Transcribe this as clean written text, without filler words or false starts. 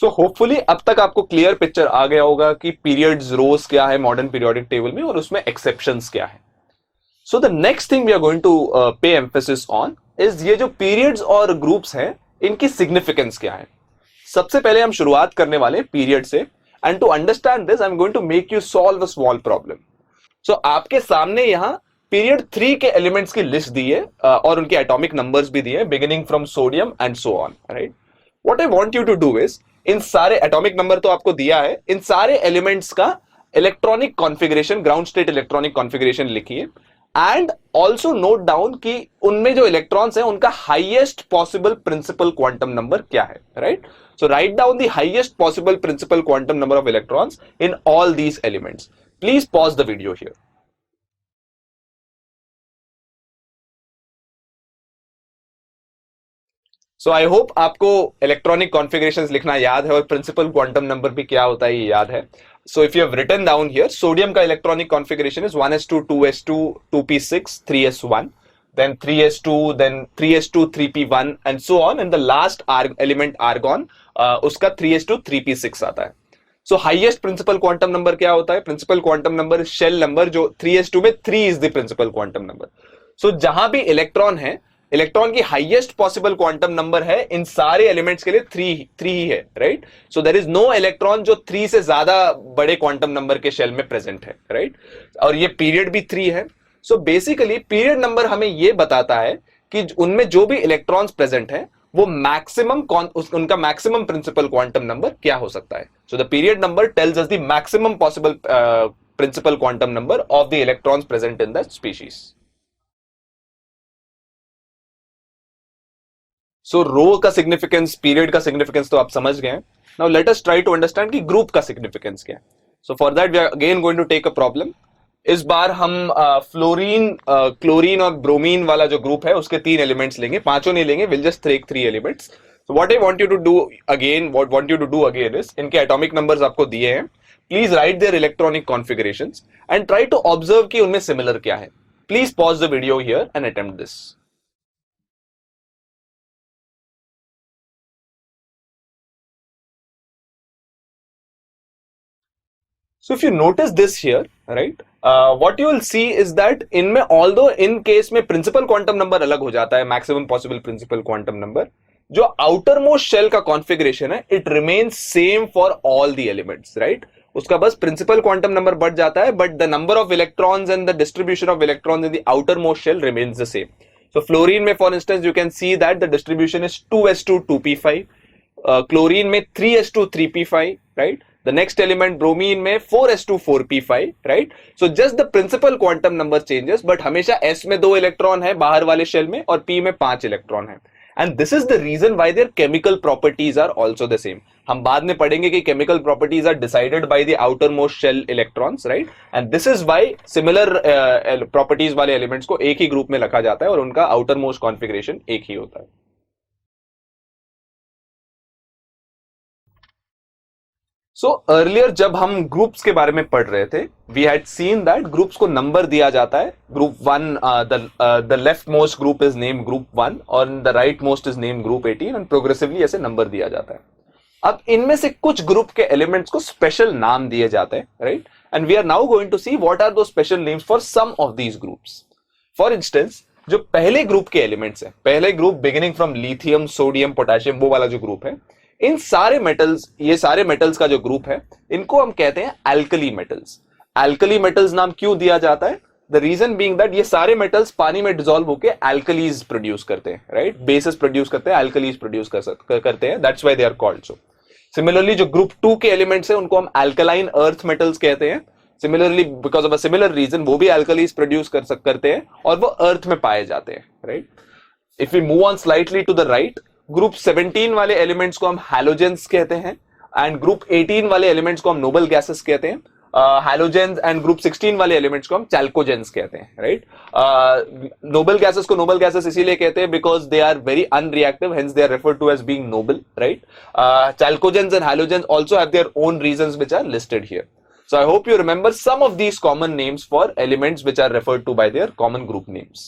So hopefully अब तक आपको क्लियर पिक्चर आ गया होगा कि पीरियड्स रोज क्या है मॉडर्न पीरियोडिक टेबल में और उसमें एक्सेप्शंस क्या है. So the next thing we are going to pay emphasis on is ये जो पीरियड्स और ग्रुप्स हैं इनकी सिग्निफिकेंस क्या है. सबसे पहले हम शुरुआत करने वाले पीरियड से, and to understand this I am going to make you solve a small problem. So आपके सामने यहां पीरियड 3 के एलिमेंट्स की लिस्ट दी है और उनके एटॉमिक नंबर्स भी दिए हैं beginning from sodium and so on. Right, what I want you to do is इन सारे एटॉमिक नंबर तो आपको दिया है, इन सारे एलिमेंट्स का electronic configuration, ground state electronic configuration लिखिए एंड ऑल्सो नोट डाउन कि उनमें जो इलेक्ट्रॉन्स हैं उनका highest possible principal quantum number क्या है. Right, so write down the highest possible principal quantum number of electrons in all these elements. Please pause the video here. So I hope आपको electronic configurations लिखना याद है और principal quantum number भी क्या होता है ये याद है. So if you have written down here, sodium का electronic configuration is 1s2 2s2 2p6 3s1, then 3s2, then 3s2 3p1 and so on, and the last element argon उसका 3s2 3p6 आता है. So highest principal quantum number क्या होता है? Principal quantum number shell number, जो 3s2 में 3 is the principal quantum number. So जहां भी इलेक्ट्रॉन है, इलेक्ट्रॉन की हाईएस्ट पॉसिबल क्वांटम नंबर है इन सारे एलिमेंट्स के लिए 3 ही है. Right, so there is no electron जो 3 से ज्यादा बड़े क्वांटम नंबर के शेल में प्रेजेंट है. राइट, और ये पीरियड भी 3 है. सो बेसिकली पीरियड नंबर हमें ये बताता है कि उनमें जो भी इलेक्ट्रॉन्स प्रेजेंट हैं वो मैक्सिमम उनका मैक्सिमम प्रिंसिपल क्वांटम नंबर क्या हो सकता है. So the period number tells us the maximum possible principal quantum number of the electrons present in the species. So row का सिग्निफिकेंस, पीरियड का सिग्निफिकेंस तो आप समझ गए. Now let us try to understand कि ग्रुप का significance क्या है. So for that we are again going to take a problem. इस बार हम फ्लोरीन, क्लोरीन और ब्रोमीन वाला जो ग्रुप है उसके 3 एलिमेंट्स लेंगे, पांचों नहीं लेंगे, will just take 3 elements. So what I want you to do again, what want you to do again is, इनके एटॉमिक नंबर्स आपको दिए हैं, please write their electronic configurations and try to observe कि उनमें सिमिलर क्या है. Please pause the video here and attempt this. So if you notice this here, right, what you will see is that इनमें although in case में principal quantum number अलग हो जाता है, maximum possible principal quantum number, जो outermost shell का configuration है, it remains same for all the elements, right? उसका बस principal quantum number बढ़ जाता है, but the number of electrons and the distribution of electrons in the outermost shell remains the same. So fluorine में for instance you can see that the distribution is 2s2 2p5, chlorine में 3s2 3p5, right? The next element bromine में 4s2 4p5, right? So just the principal quantum number changes, but हमेशा s में 2 electron है बाहर वाले shell में और p में 5 इलेक्ट्रॉन है. And this is the reason why their chemical properties are also the same. हम बाद में पढ़ेंगे कि chemical properties are decided by the outermost shell electrons, right? And this is why similar properties वाले elements को एक ही group में रखा जाता है और उनका outermost configuration एक ही होता है. सो अर्लियर जब हम ग्रुप्स के बारे में पढ़ रहे थे, we had seen that groups को नंबर दिया जाता है. Group 1, the left most group is name group 1 और the right most is name group 18 and progressively ऐसे नंबर दिया जाता है. अब इनमें से कुछ ग्रुप के एलिमेंट्स को स्पेशल नाम दिए जाते हैं, right, and we are now going to see what are the special names for some of these groups. For instance, जो पहले ग्रुप के एलिमेंट्स है, पहले group beginning from lithium sodium potassium, वो वाला जो ग्रुप है, इन सारे मेटल्स, ये सारे मेटल्स का जो ग्रुप है, इनको हम कहते हैं एल्कली मेटल्स. एल्कली मेटल्स नाम क्यों दिया जाता है? द रीजन बीइंग दैट ये सारे मेटल्स पानी में डिसॉल्व होकर एल्कलीज प्रोड्यूस करते हैं, राइट, बेसिस प्रोड्यूस करते हैं, एल्कलीज प्रोड्यूस करते हैं, that's why they are called so. Similarly जो ग्रुप 2 के एलिमेंट्स है उनको हम एल्कलाइन अर्थ मेटल्स कहते हैं. Similarly because of a similar reason वो भी एल्कलीज प्रोड्यूस करते हैं और वो अर्थ में पाए जाते हैं, right. If we move on slightly to the right, group 17 वाले एलिमेंट्स को हम हैलोजेंस कहते हैं एंड ग्रुप 18 वाले एलिमेंट्स को हम नोबल गैसेस कहते हैं. हैलोजेंस एंड ग्रुप 16 वाले एलिमेंट्स को हम चैल्कोजेंस कहते हैं, राइट. नोबल गैसेस को नोबल गैसेस इसीलिए कहते हैं because they are very unreactive, hence they are referred to as being noble, right. Chalcogens and halogens also have their own reasons which are listed here. So I hope you remember some of these common names for elements which are referred to by their common group names.